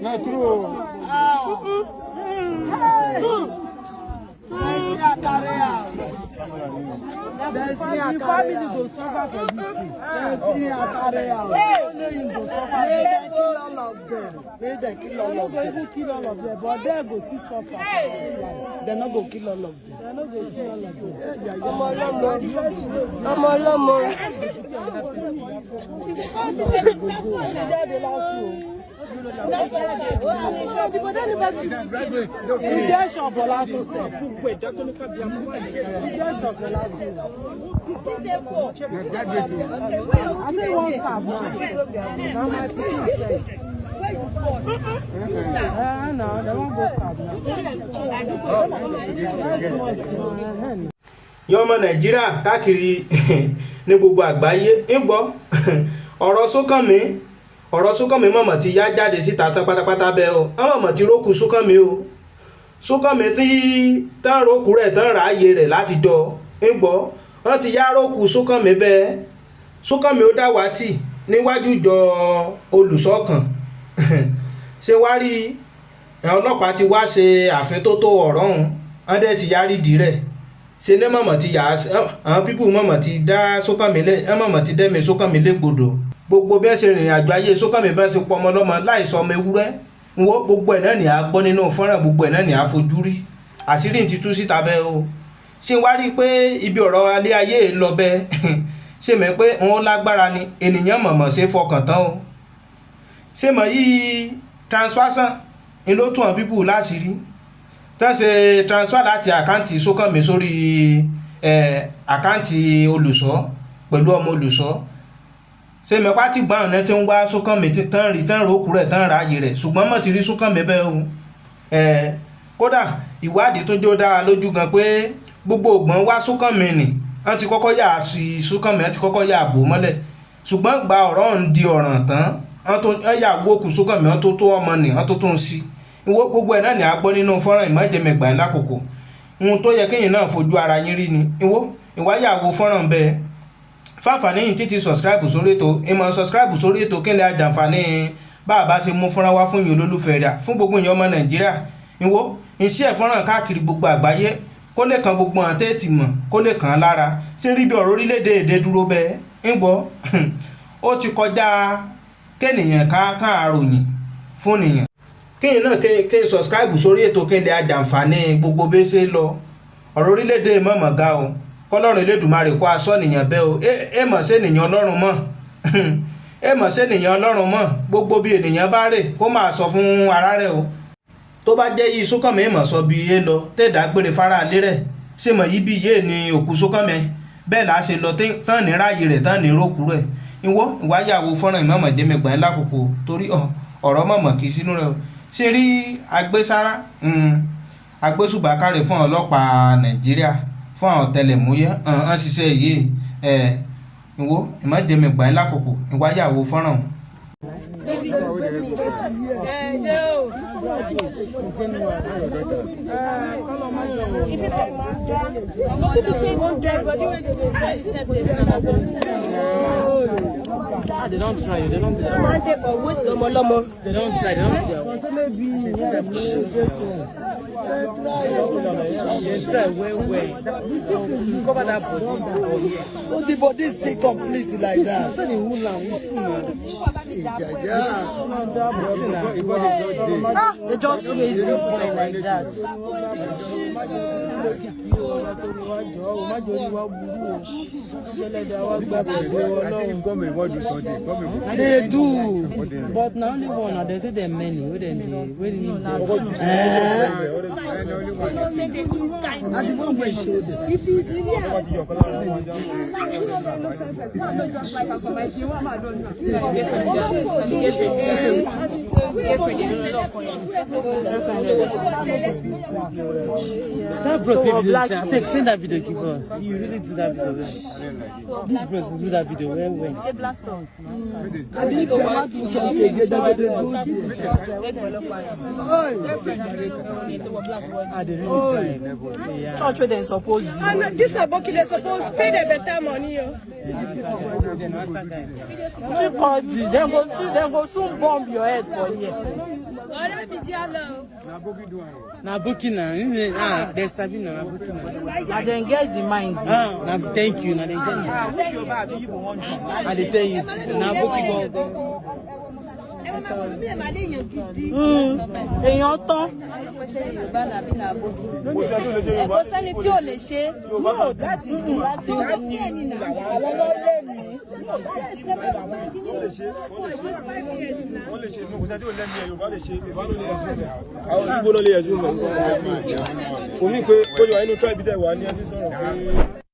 Not true. They're not going to kill all of them. Yọ ọmọ Nàìjíríà káàkiri ní gbogbo àgbáyé ń gbọ́ ọ̀rọ̀ Súnkànmí mọ̀mọ̀ ti yá jáde síta tán pátápátá bẹ́ẹ̀ o ọmọ tí rókù Súnkànmí o Súnkànmí tí tán rókù rẹ̀ tán ráàyè rẹ̀ láti jọ ń gbọ́ wọ́n ti yá rókù Súnkànmí bẹ́ẹ̀ Súnkànmí ó dàwátì níwájú ìjọ olùṣọ́kan ṣé wá rí ọlọ́pàá ti wá ṣe àfintótó ọ̀rọ̀ ọ̀hún wọ́n dẹ̀ ti yárí dì rẹ̀ ṣe ní mọ̀mọ̀ ti yà àwọn pípù mọ̀mọ̀ ti dá Súnkànmí lẹ̀ mọ̀mọ̀ ti dẹ́mi Súnkànmí légbodò gbogbo bí wọ́n ṣe rìnrìn àjò ayé Súnkànmí bá ń ṣe pọ̀ ọmọ ọlọ́mọ láìsọ ọmọ ewúrẹ́ wọ́n gbogbo ẹ̀ náà ní a gbọ́ nínú fọ́nrán gbogbo ẹ̀ náà ní a fojú rí àṣírí ti tú síta bẹ́ẹ̀ o ṣé wá rí i pé ibi ọ̀rọ̀ alẹ́ ayé lọ bẹ́ẹ̀ ṣé mọ̀ pé wọ́n lágbára ni ènìyàn mọ̀mọ̀ ṣe fọkàn tán o ṣé mọ̀ yìí transfer ni ló tún àwọn pípù láṣìírí tán ṣe transfer láti àkáǹtì Súnkànmí sórí àkáǹtì olùṣọ́ pẹ̀lú ọmọ olùṣọ́ ṣé mẹ́pá tí gbọ́n náà ti ń wá Súnkànmí tán rí tán rókù rẹ̀ tán ráàyè rẹ̀ ṣùgbọ́n mọ̀ ti rí Súnkànmí bẹ́ẹ̀ o kódà ìwádìí tó jó dára lójú gan pé gbogbo ògbọ́n wá Súnkànmí nì wọ́n ti kọ́kọ́ yà sí Súnkànmí wọ́n ti kọ́kọ́ yà bò mọ́lẹ̀ ṣùgbọ́n gba ọ̀rọ̀ ń di ọ̀ràn tán wọ́n yà wókù Súnkànmí wọ́n tó tó ọmọ nì wọ́n tó tó ń sí gbogbo ẹ̀ náà ní a gbọ́ nínú fọ́nrán ìmọ̀jẹ̀mẹ̀gbà lákòókò ohun tó yẹ kéèyàn náà fojú ara yín rí ni ìwáyàwó fọ́nrán bẹ́ẹ̀ fáfàní yìí títí subscribe sórí ètò ìmọ̀ subscribe sórí ètò kí n lè àjàǹfààní bá a bá ṣe mú fọ́nrán wá fún yín olólùfẹ́ rẹ̀ fún gbogbo èèyàn ọmọ Nàìjíríà iṣẹ́ fọ́nrán káàkiri gbogbo àgbáyé kó lè kan gbogbo àwọn tẹ́ẹ̀tì mọ̀ kó lè kàn án lára tí ń rí bí ọ̀rọ̀ orílẹ̀-èdè èdè dúró bẹ́ẹ̀ ń gbọ́ ó ti kọjá kéèyàn ká àròyìn fún nìyàn kéèyàn náà kéèyàn subscribe sórí ètò kí n lè àjàǹfààní gbogbo bí ṣe lọ ọ̀rọ̀ orílẹ̀-èdè mọ̀mọ̀ ga o kọlọ́run Elédùmarè kó aṣọ nìyàn bẹ́ẹ̀ o mọ̀ sí ènìyàn Ọlọ́run mọ̀ mọ̀ sí ènìyàn Ọlọ́run mọ̀ gbogbo bí ènìyàn bá rè kó máa sọ fún ara rẹ̀ o tó bá jẹ́ yí Súnkànmí mọ̀ sọ bí yé lọ tẹ̀dá gbére fara alẹ́ rẹ̀ ṣé mọ̀ yí bí yé ni òkú Súnkànmí bẹ́ẹ̀ là á ṣe lọ tán ní ráàyè rẹ̀ tán ní rókù rẹ̀ ìwáyàwó fọ́nrán ìmọ̀mọ̀démẹ̀gbà ńlá kòkò torí ọ̀rọ̀ mọ̀mọ̀ kì í sínú rẹ̀ o ṣe rí agbésára agbésùbákàrẹ̀ fún ọlọ́pàá Nàìjíríà fún àwọn ọ̀tẹlẹ̀múyẹ́ ń ṣiṣẹ́ yìí ìmọ̀jẹ̀mẹ̀gbà ńlá kòkò ìwáyàwó fọ́nrán. They don't try. They don't try. They don't try. They try well. Cover that body. Oh, the body stay complete like that. They just raise this point like that. They do. But now only one, they say they're many. And the one where showed it. If he's here, that bros black. Send that video, give us. You really do that video well. This bros will do that video well. And if they want to do something, they do it. Church where they supposed to. this aboki they supposed pay the better money. They go soon bomb your head for here. Na Burkina, there's Sabina, na Burkina. Na they engage the mind. Na thank you, na they engage. I dey tell you, na Burkina go. Èèyàn tán. Ẹ̀kọ́ sẹ́ni tí ò lè ṣe. No, that's it. Àwọn ìgbóná lè yẹ sí ọmọ ìgbóná. Kò ní pé ó yọ inú tribe tẹ̀ wá ní ẹni sọ̀rọ̀ pé.